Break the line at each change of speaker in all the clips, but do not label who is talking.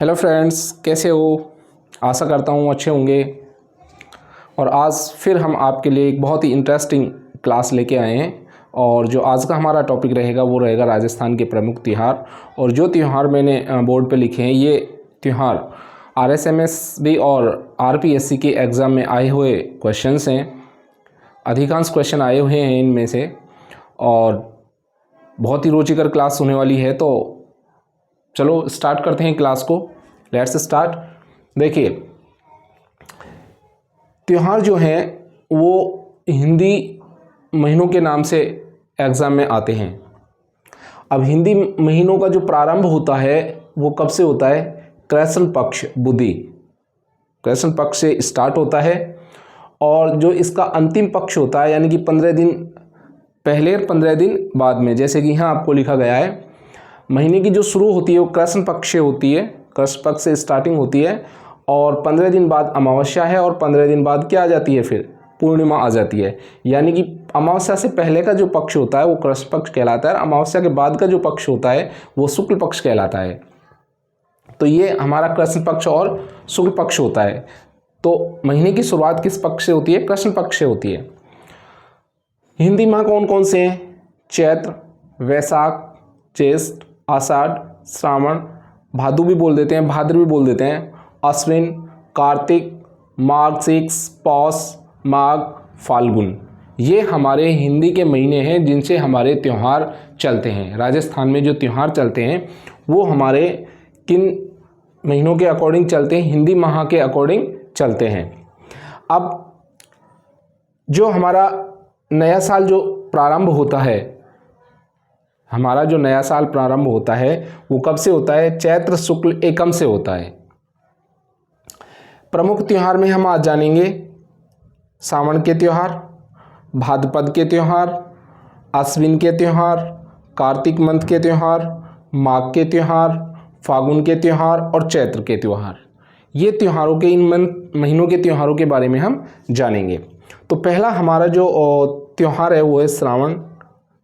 Hello friends, कैसे हो? आशा करता हूँ अच्छे होंगे। और आज फिर हम आपके लिए एक बहुत ही इंटरेस्टिंग क्लास लेके आए हैं। और जो आज का हमारा टॉपिक रहेगा वो रहेगा राजस्थान के प्रमुख त्यौहार। और जो त्यौहार मैंने बोर्ड पे लिखे हैं ये त्यौहार RSMSB और RPSC के एग्ज़ाम में आए हुए क्वेश्चंस हैं। अधिकांश क्वेश्चन आए हुए हैं इनमें से और बहुत ही रुचिकर क्लास होने वाली है। तो चलो स्टार्ट करते हैं क्लास को। Let's start. देखिए, त्यौहार जो हैं वो हिंदी महीनों के नाम से एग्ज़ाम में आते हैं। अब हिंदी महीनों का जो प्रारंभ होता है वो कब से होता है? कृष्ण पक्ष बुधि, कृष्ण पक्ष से स्टार्ट होता है। और जो इसका अंतिम पक्ष होता है यानी कि 15 दिन पहले 15 दिन बाद में, जैसे कि यहाँ आपको लिखा गया है, महीने की जो शुरू होती है वो कृष्ण पक्ष से होती है, कृष्ण पक्ष से स्टार्टिंग होती है। और 15 दिन बाद अमावस्या है और 15 दिन बाद क्या आ जाती है? फिर पूर्णिमा आ जाती है। यानी कि अमावस्या से पहले का जो पक्ष होता है वो कृष्ण पक्ष कहलाता है, अमावस्या के बाद का जो पक्ष होता है वो शुक्ल पक्ष कहलाता है। तो ये हमारा कृष्ण पक्ष और शुक्ल पक्ष होता है। तो महीने की शुरुआत किस पक्ष से होती है? कृष्ण पक्ष से होती है। हिंदी माह कौन कौन से हैं? चैत्र, वैशाख, ज्येष्ठ, आषाढ़, श्रावण, भादु भी बोल देते हैं, भाद्र भी बोल देते हैं, अश्विन, कार्तिक, मार्गशीर्ष, पौष, माघ, फाल्गुन। ये हमारे हिंदी के महीने हैं जिनसे हमारे त्यौहार चलते हैं। राजस्थान में जो त्यौहार चलते हैं वो हमारे किन महीनों के अकॉर्डिंग चलते हैं? हिंदी माह के अकॉर्डिंग चलते हैं। अब जो हमारा नया साल जो प्रारंभ होता है, हमारा जो नया साल प्रारंभ होता है वो कब से होता है? चैत्र शुक्ल एकम से होता है। प्रमुख त्यौहार में हम आज जानेंगे सावन के त्यौहार, भाद्रपद के त्यौहार, अश्विन के त्यौहार, कार्तिक मंथ के त्यौहार, माघ के त्यौहार, फागुन के त्यौहार और चैत्र के त्यौहार। ये त्योहारों के इन महीनों के त्योहारों के बारे में हम जानेंगे। तो पहला हमारा जो त्यौहार है वो है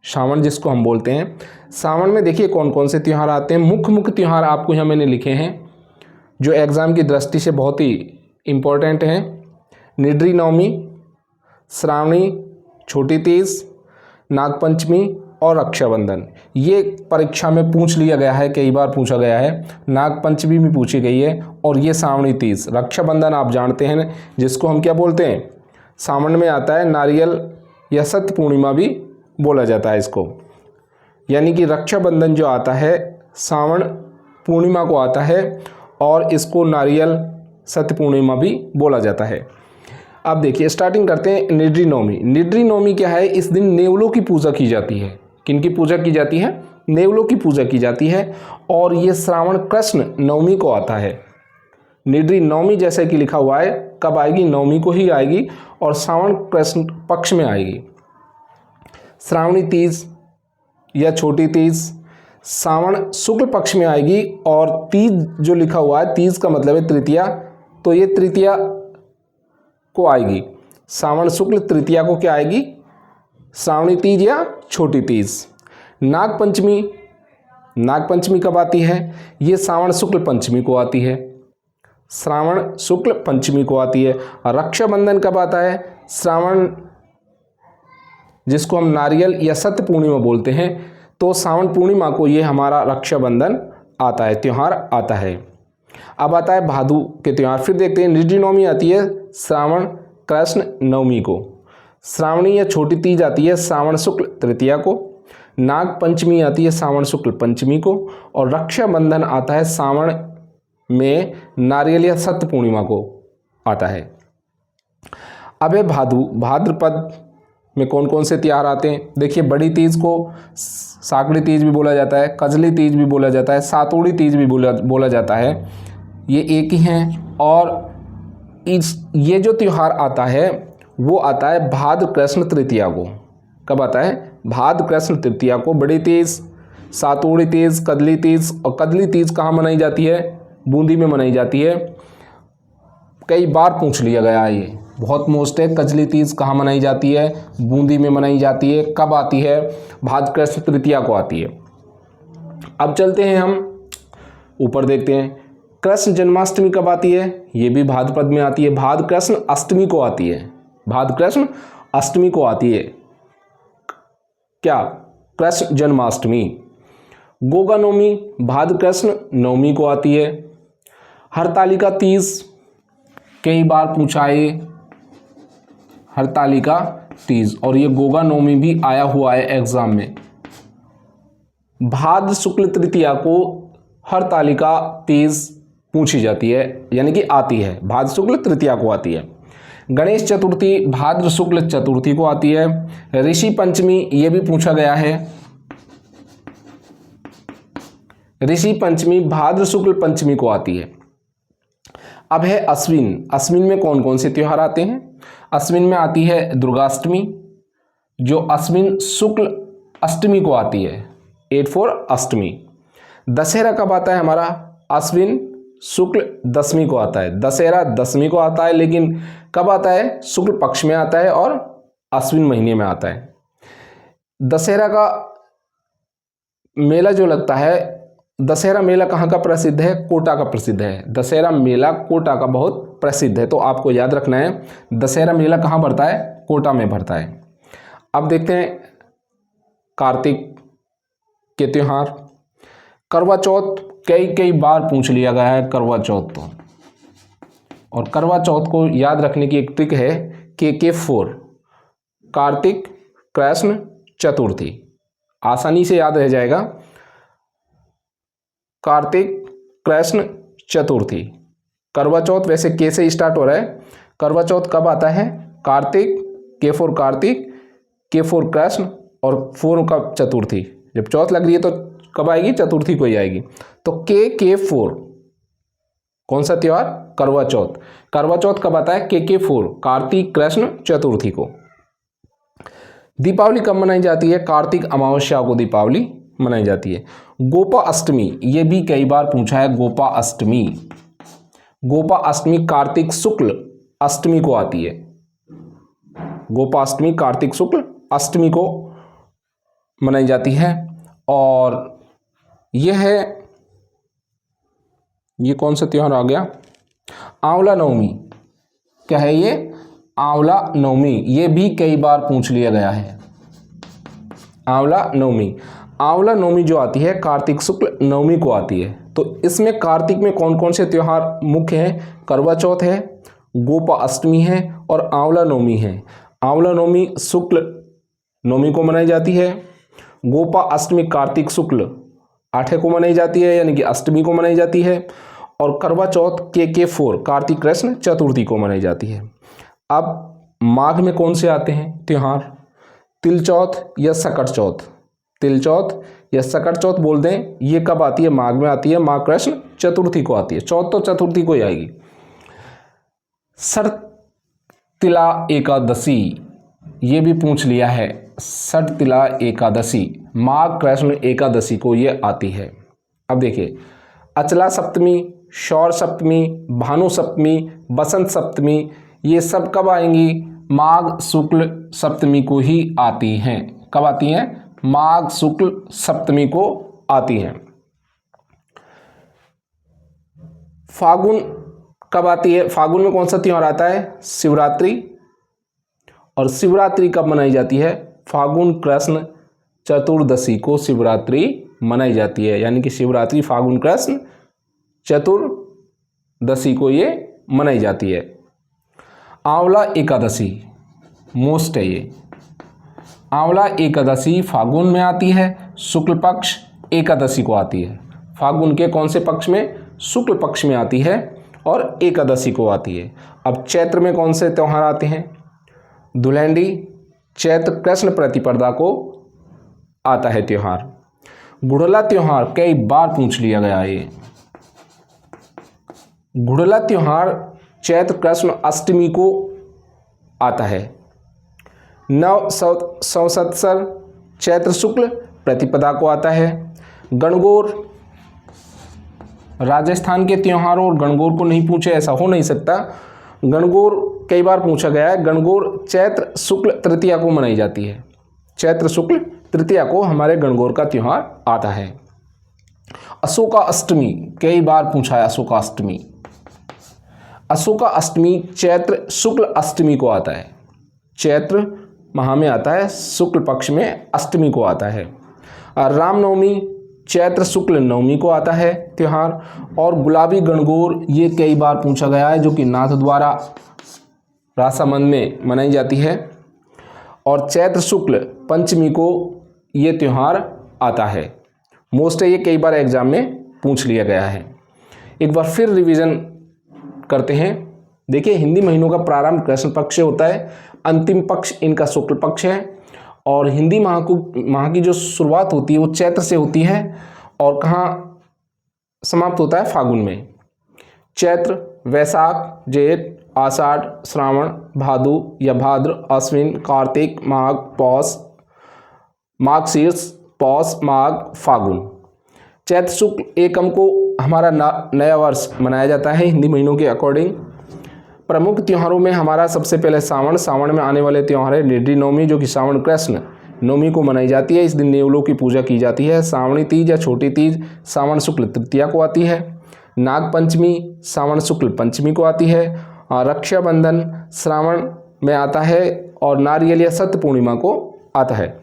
श्रावण जिसको हम बोलते हैं। सावन में देखिए कौन कौन से त्यौहार आते हैं। मुख्य त्यौहार आपको यहाँ मैंने लिखे हैं जो एग्ज़ाम की दृष्टि से बहुत ही इम्पोर्टेंट हैं। निड्री नवमी, श्रावणी, छोटी तीज, नागपंचमी और रक्षाबंधन। ये परीक्षा में पूछ लिया गया है, कई बार पूछा गया है। नागपंचमी भी पूछी गई है और ये श्रावणी तीज। रक्षाबंधन आप जानते हैं जिसको हम क्या बोलते हैं? सावन में आता है नारियल या सत्य पूर्णिमा भी बोला जाता है इसको। यानी कि रक्षाबंधन जो आता है सावन पूर्णिमा को आता है और इसको नारियल सत्य पूर्णिमा भी बोला जाता है। अब देखिए स्टार्टिंग करते हैं निड्री नवमी। निड्री नवमी क्या है? इस दिन नेवलों की पूजा की जाती है। किनकी पूजा की जाती है? नेवलों की पूजा की जाती है। और ये श्रावण कृष्ण नवमी को आता है। निड्री नवमी जैसे कि लिखा हुआ है कब आएगी? नवमी को ही आएगी और श्रावण कृष्ण पक्ष में आएगी। श्रावणी तीज या छोटी तीज सावन शुक्ल पक्ष में आएगी। और तीज जो लिखा हुआ है, तीज का मतलब है तृतीया, तो ये तृतीया को आएगी। सावन शुक्ल तृतीया को क्या आएगी? श्रावणी तीज या छोटी तीज। नागपंचमी, नागपंचमी कब आती है? ये सावन शुक्ल पंचमी को आती है, श्रावण शुक्ल पंचमी को आती है। और रक्षाबंधन कब आता है? श्रावण जिसको हम नारियल या सत्य पूर्णिमा बोलते हैं, तो सावन पूर्णिमा को ये हमारा रक्षाबंधन आता है, त्यौहार आता है। अब आता है भादु के त्यौहार। फिर देखते हैं निड्री नवमी आती है श्रावण कृष्ण नवमी को, श्रावणी या छोटी तीज आती है सावन शुक्ल तृतीया को, नाग पंचमी आती है सावन शुक्ल पंचमी को और रक्षाबंधन आता है सावन में नारियल या सत्य पूर्णिमा को आता है। अब है भाद्रपद में कौन कौन से त्यौहार आते हैं? देखिए बड़ी तीज को साकड़ी तीज भी बोला जाता है, कजली तीज भी बोला जाता है, सातोड़ी तीज भी बोला जाता है। ये एक ही हैं। और ये जो त्यौहार आता है वो आता है भाद्र कृष्ण तृतीया को। कब आता है? भाद्र कृष्ण तृतीया को। बड़ी तीज, सातोड़ी तीज, कजली तीज। और कजली तीज कहाँ मनाई जाती है? बूंदी में मनाई जाती है। कई बार पूछ लिया गया है, ये बहुत मोस्ट है। कजली तीज कहाँ मनाई जाती है? बूंदी में मनाई जाती है। कब आती है? भाद्र कृष्ण तृतीया को आती है। अब चलते हैं हम ऊपर देखते हैं कृष्ण जन्माष्टमी कब आती है? ये भी भाद्रपद में आती है। भाद्र कृष्ण अष्टमी को आती है। भाद्र कृष्ण अष्टमी को आती है क्या? कृष्ण जन्माष्टमी। गोगा नवमी भाद्र कृष्ण नवमी को आती है। हरतालिका तीज कई बार पूछा है, हरतालिका तीज, और ये गोगा नवमी भी आया हुआ है एग्जाम में। भाद्र शुक्ल तृतीया को हरतालिका तीज पूछी जाती है, यानी कि आती है, भाद्र शुक्ल तृतीया को आती है। गणेश चतुर्थी भाद्र शुक्ल चतुर्थी को आती है। ऋषि पंचमी ये भी पूछा गया है, ऋषि पंचमी भाद्र शुक्ल पंचमी को आती है। अब है अश्विन। अश्विन में कौन कौन से त्योहार आते हैं? अश्विन में आती है दुर्गाष्टमी, जो अश्विन शुक्ल अष्टमी को आती है, 8/4 अष्टमी। दशहरा कब आता है हमारा? अश्विन शुक्ल दशमी को आता है। दशहरा दशमी को आता है, लेकिन कब आता है? शुक्ल पक्ष में आता है और अश्विन महीने में आता है। दशहरा का मेला जो लगता है, दशहरा मेला कहाँ का प्रसिद्ध है? कोटा का प्रसिद्ध है। दशहरा मेला कोटा का बहुत प्रसिद्ध है, तो आपको याद रखना है दशहरा मेला कहाँ भरता है? कोटा में भरता है। अब देखते हैं कार्तिक के त्योहार। करवा चौथ कई बार पूछ लिया गया है करवा चौथ तो, और करवा चौथ को याद रखने की एक ट्रिक है KK4, कार्तिक कृष्ण चतुर्थी, आसानी से याद रह जाएगा। कार्तिक कृष्ण चतुर्थी। करवा चौथ वैसे के से स्टार्ट हो रहा है। करवा चौथ कब आता है? कार्तिक, K4 कार्तिक, K4 कृष्ण और 4 का चतुर्थी। जब चौथ लग रही है तो कब आएगी? चतुर्थी को ही आएगी। तो KK4 कौन सा त्योहार? करवा चौथ। करवा चौथ कब आता है? KK4 कार्तिक कृष्ण चतुर्थी को। दीपावली कब मनाई जाती है? कार्तिक अमावस्या को दीपावली मनाई जाती है। गोपा अष्टमी ये भी कई बार पूछा है। गोपा अष्टमी, गोपा अष्टमी कार्तिक शुक्ल अष्टमी को आती है। गोपा अष्टमी कार्तिक शुक्ल अष्टमी को मनाई जाती है। और यह है, ये कौन सा त्योहार आ गया? आंवला नवमी। क्या है ये? आंवला नवमी। ये भी कई बार पूछ लिया गया है। आंवला नवमी। आंवला नवमी जो आती है कार्तिक शुक्ल नवमी को आती है। तो इसमें कार्तिक में कौन कौन से त्योहार मुख्य हैं? करवा चौथ है, गोपा अष्टमी है और आंवला नवमी है। आंवला नवमी शुक्ल नवमी को मनाई जाती है। गोपा अष्टमी कार्तिक शुक्ल 8 को मनाई जाती है, यानी कि अष्टमी को मनाई जाती है। और करवा चौथ KK4 कार्तिक कृष्ण चतुर्थी को मनाई जाती है। अब माघ में कौन से आते हैं त्योहार? तिल चौथ या सकट चौथ। तिल चौथ या सकट चौथ बोल दें, ये कब आती है? माघ में आती है। माघ कृष्ण चतुर्थी को आती है। चौथ तो चतुर्थी को ही आएगी। सटतिला एकादशी ये भी पूछ लिया है। सटतिला एकादशी माघ कृष्ण एकादशी को ये आती है। अब देखिए, अचला सप्तमी, शौर सप्तमी, भानु सप्तमी, बसंत सप्तमी, ये सब कब आएंगी? माघ शुक्ल सप्तमी को ही आती हैं। कब आती हैं? माघ शुक्ल सप्तमी को आती हैं। फागुन कब आती है? फागुन में कौन सा त्योहार आता है? शिवरात्रि। और शिवरात्रि कब मनाई जाती है? फागुन कृष्ण चतुर्दशी को शिवरात्रि मनाई जाती है, यानी कि शिवरात्रि फागुन कृष्ण चतुर्दशी को ये मनाई जाती है। आंवला एकादशी मोस्ट है ये। आंवला एकादशी फागुन में आती है, शुक्ल पक्ष एकादशी को आती है। फागुन के कौन से पक्ष में? शुक्ल पक्ष में आती है और एकादशी को आती है। अब चैत्र में कौन से त्यौहार आते हैं? धुलेंडी चैत्र कृष्ण प्रतिपदा को आता है त्यौहार। गुड़ला त्यौहार कई बार पूछ लिया गया है। गुड़ला त्यौहार चैत्र कृष्ण अष्टमी को आता है। नव संवत्सर चैत्र शुक्ल प्रतिपदा को आता है। गणगौर राजस्थान के त्योहार और गणगौर को नहीं पूछे, ऐसा हो नहीं सकता। गणगौर कई बार पूछा गया है। गणगौर चैत्र शुक्ल तृतीया को मनाई जाती है। चैत्र शुक्ल तृतीया को हमारे गणगौर का त्यौहार आता है। अशोका अष्टमी कई बार पूछा है। अशोका अष्टमी, अशोका अष्टमी चैत्र शुक्ल अष्टमी को आता है। चैत्र माह में आता है, शुक्ल पक्ष में अष्टमी को आता है। और रामनवमी चैत्र शुक्ल नवमी को आता है त्यौहार। और गुलाबी गणगौर ये कई बार पूछा गया है, जो कि नाथ द्वारा रासामंद में मनाई जाती है। और चैत्र शुक्ल पंचमी को ये त्यौहार आता है। मोस्ट है, ये कई बार एग्जाम में पूछ लिया गया है। एक बार फिर रिवीजन करते हैं। देखिए, हिंदी महीनों का प्रारंभ कृष्ण पक्ष से होता है, अंतिम पक्ष इनका शुक्ल पक्ष है। और हिंदी माह की जो शुरुआत होती है वो चैत्र से होती है और कहाँ समाप्त होता है? फागुन में। चैत्र, वैशाख, जेठ, आषाढ़, श्रावण, भादु या भाद्र, अश्विन, कार्तिक, माघ, पौष, माघशीर्ष, पौष, माघ, फागुन। चैत्र शुक्ल एकम को हमारा नया वर्ष मनाया जाता है हिंदी महीनों के अकॉर्डिंग। प्रमुख त्योहारों में हमारा सबसे पहले सावन में आने वाले त्यौहार है निर्डी नवमी, जो कि श्रावण कृष्ण नवमी को मनाई जाती है। इस दिन नेवलों की पूजा की जाती है। श्रावणी तीज या छोटी तीज सावन शुक्ल तृतीया को आती है। नाग पंचमी सावन शुक्ल पंचमी को आती है। और रक्षाबंधन श्रावण में आता है और नारियल या सत्य पूर्णिमा को आता है।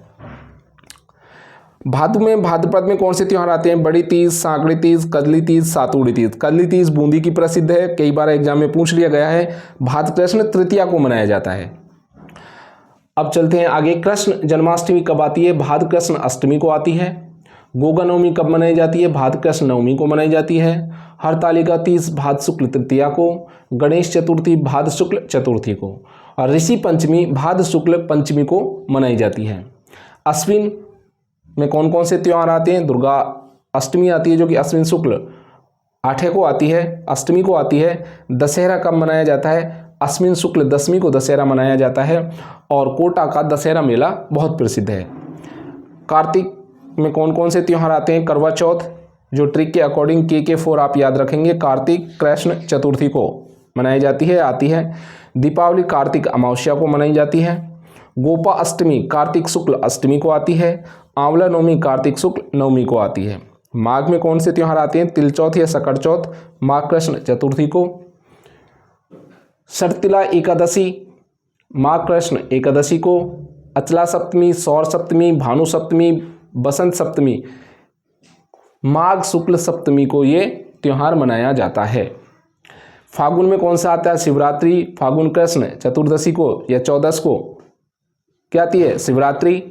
भाद्रपद में कौन से त्यौहार आते हैं? बड़ी तीज, सांकड़ी तीज, कजली तीज, सातुड़ी तीज। कजली तीज बूंदी की प्रसिद्ध है, कई बार एग्जाम में पूछ लिया गया है। भाद्र कृष्ण तृतीया को मनाया जाता है। अब चलते हैं आगे। कृष्ण जन्माष्टमी कब आती है? भाद्र कृष्ण अष्टमी को आती है। गोगा नवमी कब मनाई जाती है? भाद्र कृष्ण नवमी को मनाई जाती है। हरतालिका तीज भाद्र शुक्ल तृतीया को। गणेश चतुर्थी भाद्र शुक्ल चतुर्थी को। और ऋषि पंचमी भाद्र शुक्ल पंचमी को मनाई जाती है। अश्विन में कौन कौन से त्यौहार आते हैं? दुर्गा अष्टमी आती है, जो कि अश्विन शुक्ल 8 को आती है, अष्टमी को आती है। दशहरा कब मनाया जाता है? अश्विन शुक्ल दशमी को दशहरा मनाया जाता है। और कोटा का दशहरा मेला बहुत प्रसिद्ध है। कार्तिक में कौन कौन से त्यौहार आते हैं? करवा चौथ, जो ट्रिक के अकॉर्डिंग के4 आप याद रखेंगे, कार्तिक कृष्ण चतुर्थी को मनाई जाती है, आती है। दीपावली कार्तिक अमावस्या को मनाई जाती है। गोपा अष्टमी कार्तिक शुक्ल अष्टमी को आती है। आंवला नवमी कार्तिक शुक्ल नवमी को आती है। माघ में कौन से त्यौहार आते हैं? तिल चौथ या सकट चौथ माघ कृष्ण चतुर्थी को। शर्तिला एकादशी माघ कृष्ण एकादशी को। अचला सप्तमी, सौर सप्तमी, भानु सप्तमी, बसंत सप्तमी माघ शुक्ल सप्तमी को ये त्यौहार मनाया जाता है। फागुन में कौन सा आता है? शिवरात्रि फागुन कृष्ण चतुर्दशी को या 14 को क्या आती है? शिवरात्रि।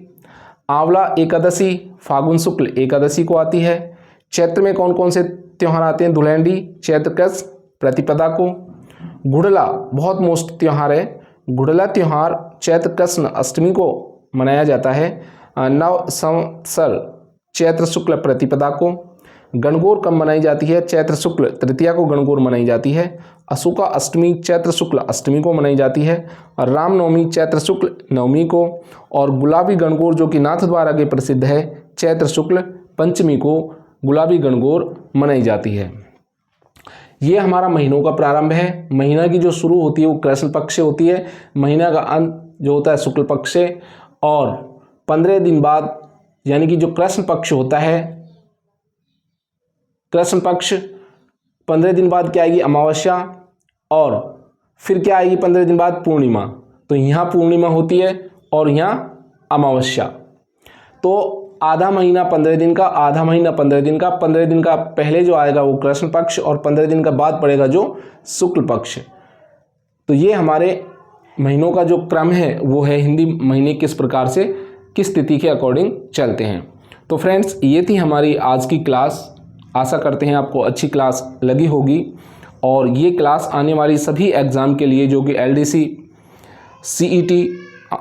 आंवला एकादशी फागुन शुक्ल एकादशी को आती है। चैत्र में कौन कौन से त्यौहार आते हैं? धुलैंडी चैत्र कृष्ण प्रतिपदा को। गुड़ला बहुत मोस्ट त्यौहार है। गुड़ला त्यौहार चैत्र कृष्ण अष्टमी को मनाया जाता है। नव संवत्सर चैत्र शुक्ल प्रतिपदा को। गणगौर कब मनाई जाती है? चैत्र शुक्ल तृतीया को गणगौर मनाई जाती है। अशोका अष्टमी चैत्र शुक्ल अष्टमी को मनाई जाती है। और रामनवमी चैत्र शुक्ल नवमी को। और गुलाबी गणगौर, जो कि नाथ द्वारा के प्रसिद्ध है, चैत्र शुक्ल पंचमी को गुलाबी गणगौर मनाई जाती है। ये हमारा महीनों का प्रारंभ है। महीना की जो शुरू होती है वो कृष्ण पक्ष से होती है। महीना का अंत जो होता है शुक्ल पक्ष से। और 15 दिन बाद यानी कि जो कृष्ण पक्ष होता है, कृष्ण पक्ष 15 दिन बाद क्या आएगी? अमावस्या। और फिर क्या आएगी 15 दिन बाद? पूर्णिमा। तो यहाँ पूर्णिमा होती है और यहाँ अमावस्या। तो आधा महीना 15 दिन का, आधा महीना 15 दिन का। 15 दिन का पहले जो आएगा वो कृष्ण पक्ष और 15 दिन का बाद पड़ेगा जो शुक्ल पक्ष। तो ये हमारे महीनों का जो क्रम है वो है हिंदी महीने किस प्रकार से किस तिथि के अकॉर्डिंग चलते हैं। तो फ्रेंड्स, ये थी हमारी आज की क्लास। आशा करते हैं आपको अच्छी क्लास लगी होगी। और ये क्लास आने वाली सभी एग्ज़ाम के लिए, जो कि LDC CET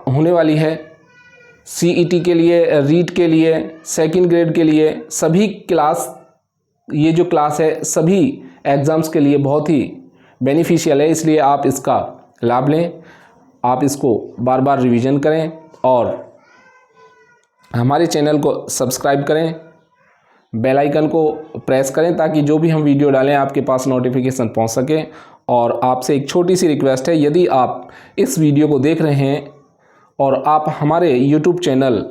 होने वाली है, CET के लिए, रीट के लिए, सेकंड ग्रेड के लिए, सभी क्लास, ये जो क्लास है सभी एग्ज़ाम्स के लिए बहुत ही बेनिफिशियल है। इसलिए आप इसका लाभ लें, आप इसको बार बार रिवीजन करें और हमारे चैनल को सब्सक्राइब करें, बेल आइकन को प्रेस करें ताकि जो भी हम वीडियो डालें आपके पास नोटिफिकेशन पहुंच सके। और आपसे एक छोटी सी रिक्वेस्ट है, यदि आप इस वीडियो को देख रहे हैं और आप हमारे YouTube चैनल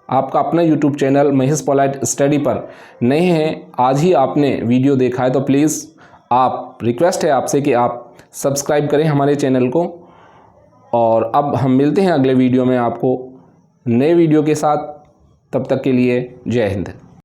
आपका अपना YouTube channel Mahesh polite study पर नए हैं, आज ही आपने वीडियो देखा है तो प्लीज़ आप रिक्वेस्ट है आपसे कि आप सब्सक्राइब करें हमारे चैनल को। और अब हम मिलते हैं अगले वीडियो में आपको नए वीडियो के साथ। तब तक के लिए जय हिंद।